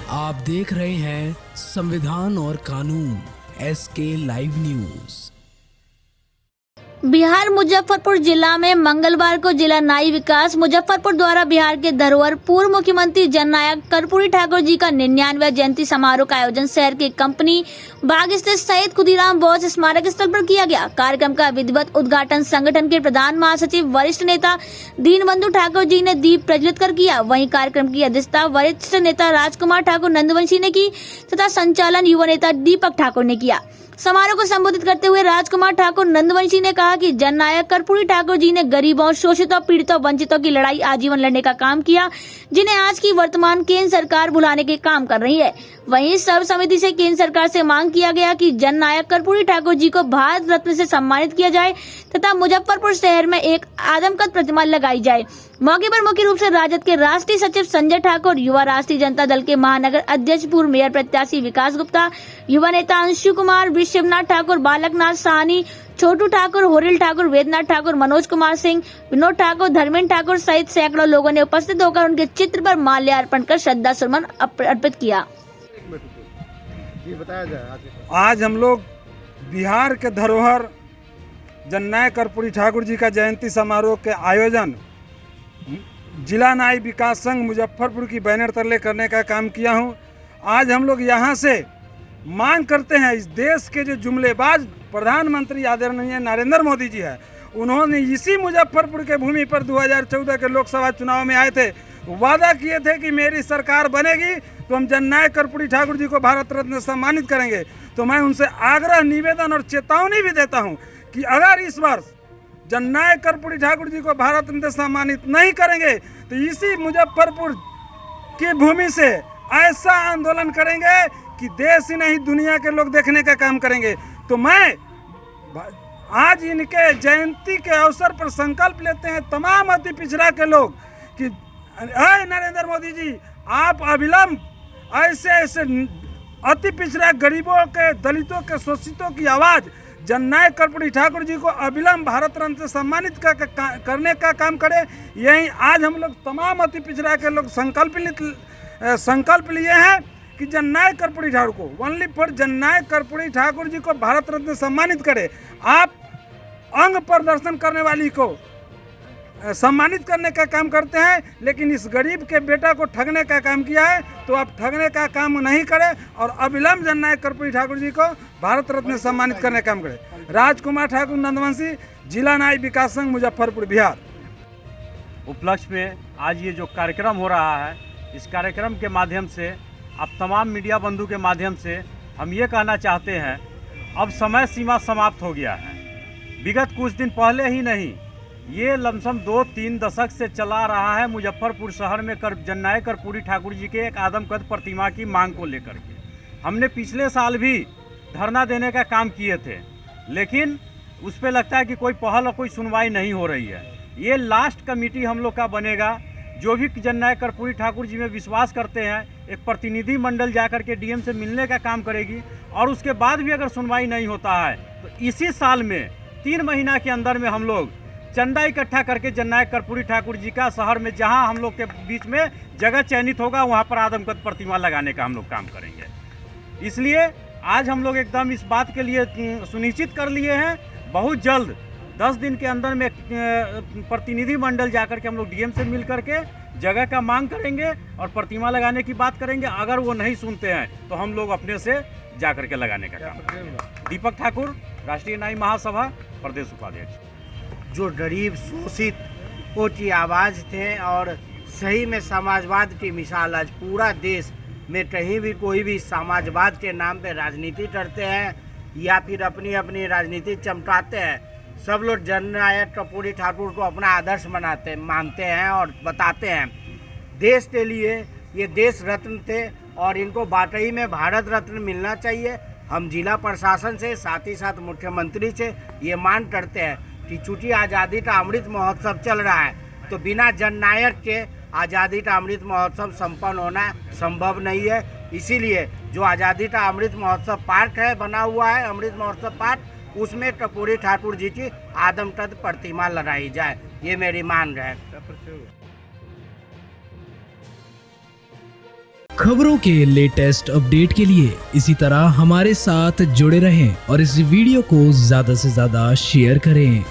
आप देख रहे हैं संविधान और कानून SK live news. Bihar Muzaffarpur जिला में मंगलवार को जिला न्याय विकास मुजफ्फरपुर द्वारा बिहार के धरोहर पूर्व मुख्यमंत्री जननायक कर्पूरी ठाकुर जी का 99वां जयंती समारोह का आयोजन शहर के कंपनी बाग स्थित शहीद खुदीराम बोस स्मारक स्थल पर किया गया। कार्यक्रम का विधिवत उद्घाटन संगठन के प्रधान महासचिव वरिष्ठ नेता दीनबंधु ठाकुर जी ने दीप प्रज्वलित कर किया। वहीं कार्यक्रम की अध्यक्षता वरिष्ठ नेता राजकुमार ठाकुर नंदवंशी ने की तथा संचालन युवा नेता दीपक ठाकुर ने किया। समारोह को संबोधित करते हुए राजकुमार ठाकुर नंदवंशी ने कहा कि जननायक कर्पूरी ठाकुर जी ने गरीबों, शोषितों, पीड़ितों, वंचितों की लड़ाई आजीवन लड़ने का काम किया, जिन्हें आज की वर्तमान केंद्र सरकार भुलाने के काम कर रही है। वहीं सर्व समिति से केंद्र सरकार से मांग किया गया कि जननायक कर्पूरी ठाकुर जी को भारत रत्न से सम्मानित किया जाए तथा मुजफ्फरपुर शहर में एक आदमकद प्रतिमा लगाई जाए। मौके पर मुख्य रूप से राजद के राष्ट्रीय सचिव संजय ठाकुर, युवा राष्ट्रीय जनता दल के महानगर अध्यक्ष पूर्व मेयर प्रत्याशी विकास गुप्ता, युवा नेता अंशु कुमार, विश्वनाथ ठाकुर, बालकनाथ साहनी, छोटू ठाकुर, होरिल ठाकुर, वेदनाथ ठाकुर, मनोज कुमार सिंह, विनोद ठाकुर, धर्मेंद्र ठाकुर सहित सैकड़ों लोगों ने उपस्थित होकर उनके चित्र पर माल्यार्पण कर श्रद्धा सुमन अर्पित किया। आज हम लोग बिहार के धरोहर जननायक कर्पूरी ठाकुर जी का जयंती समारोह के आयोजन जिला न्याय विकास संघ मुजफ्फरपुर की बैनर तले करने का काम किया हूं। आज हम लोग यहां से मांग करते हैं, इस देश के जो जुमलेबाज प्रधानमंत्री आदरणीय नरेंद्र मोदी जी है, उन्होंने इसी मुजफ्फरपुर के भूमि पर 2014 के लोकसभा चुनाव में आए थे, वादा किए थे कि मेरी सरकार बनेगी तो हम जननायक कर्पूरी ठाकुर जी को भारत रत्न से सम्मानित करेंगे। तो मैं उनसे आग्रह, निवेदन और चेतावनी भी देता हूं कि अगर इस वर्ष जननायक कर्पूरी ठाकुर जी को भारत रत्न से सम्मानित नहीं करेंगे तो इसी मुजफ्फरपुर की भूमि से ऐसा आंदोलन करेंगे कि देश ही नहीं दुनिया के लोग देखने का काम करेंगे। तो मैं आज इनके जयंती के अवसर पर संकल्प लेते हैं तमाम अति पिछड़ा के लोग कि नरेंद्र मोदी जी, आप अविलंब ऐसे अति पिछड़ा गरीबों के, दलितों के, शोषितों की आवाज़ जननायक कर्पूरी ठाकुर जी को अविलंब भारत रत्न से सम्मानित करने का काम करें। यही आज हम लोग तमाम अति पिछड़ा के लोग संकल्प लिए हैं कि जननायक कर्पूरी ठाकुर को, ओनली फॉर जननायक कर्पूरी ठाकुर जी को भारत रत्न से सम्मानित करें। आप अंग प्रदर्शन करने वाली को सम्मानित करने का काम करते हैं, लेकिन इस गरीब के बेटा को ठगने का काम किया है, तो आप ठगने का काम नहीं करें और अविलंब जननायक कर्पूरी ठाकुर जी को भारत रत्न सम्मानित करने का काम करें। राजकुमार ठाकुर नंदवंशी, जिला न्याय विकास संघ मुजफ्फरपुर बिहार। उपलक्ष्य में आज ये जो कार्यक्रम हो रहा है, इस कार्यक्रम के माध्यम से आप तमाम मीडिया बंधु के माध्यम से हम ये कहना चाहते हैं, अब समय सीमा समाप्त हो गया है। विगत कुछ दिन पहले ही नहीं, ये लमसम 2-3 दशक से चला रहा है मुजफ्फरपुर शहर में जननायक कर्पूरी ठाकुर जी के एक आदमकद प्रतिमा की मांग को लेकर के हमने पिछले साल भी धरना देने का काम किए थे, लेकिन उस पर लगता है कि कोई पहल और कोई सुनवाई नहीं हो रही है। ये लास्ट कमेटी हम लोग का बनेगा, जो भी जननायक कर्पूरी ठाकुर जी में विश्वास करते हैं, एक प्रतिनिधि मंडल जाकर के डीएम से मिलने का काम करेगी और उसके बाद भी अगर सुनवाई नहीं होता है तो इसी साल में 3 महीना के अंदर में हम लोग चंदा इकट्ठा करके जननायक कर्पूरी ठाकुर जी का शहर में जहां हम लोग के बीच में जगह चयनित होगा वहां पर आदमकद प्रतिमा लगाने का हम लोग काम करेंगे। इसलिए आज हम लोग एकदम इस बात के लिए सुनिश्चित कर लिए हैं, बहुत जल्द 10 दिन के अंदर में प्रतिनिधि मंडल जाकर के हम लोग डीएम से मिल करके जगह का मांग करेंगे और प्रतिमा लगाने की बात करेंगे। अगर वो नहीं सुनते हैं तो हम लोग अपने से जाकर के लगाने का काम करेंगे। दीपक ठाकुर, राष्ट्रीय न्याय महासभा, प्रदेश उपाध्यक्ष। जो गरीब शोषित की आवाज़ थे और सही में समाजवाद की मिसाल आज पूरा देश में कहीं भी कोई भी समाजवाद के नाम पे राजनीति करते हैं या फिर अपनी अपनी राजनीति चमकाते हैं, सब लोग जननायक कर्पूरी ठाकुर को अपना आदर्श मानते हैं और बताते हैं। देश के लिए ये देश रत्न थे और इनको वाकई में भारत रत्न मिलना चाहिए। हम जिला प्रशासन से, साथ ही साथ मुख्यमंत्री से ये मांग करते हैं कि चूंकि आज़ादी का अमृत महोत्सव चल रहा है, तो बिना जननायक के आज़ादी का अमृत महोत्सव संपन्न होना संभव नहीं है। इसीलिए जो आज़ादी का अमृत महोत्सव पार्क है, बना हुआ है अमृत महोत्सव पार्क, उसमें कर्पूरी ठाकुर जी की आदमकद प्रतिमा लगाई जाए, ये मेरी मांग है। खबरों के लेटेस्ट अपडेट के लिए इसी तरह हमारे साथ जुड़े रहें और इस वीडियो को ज्यादा से ज्यादा शेयर करें।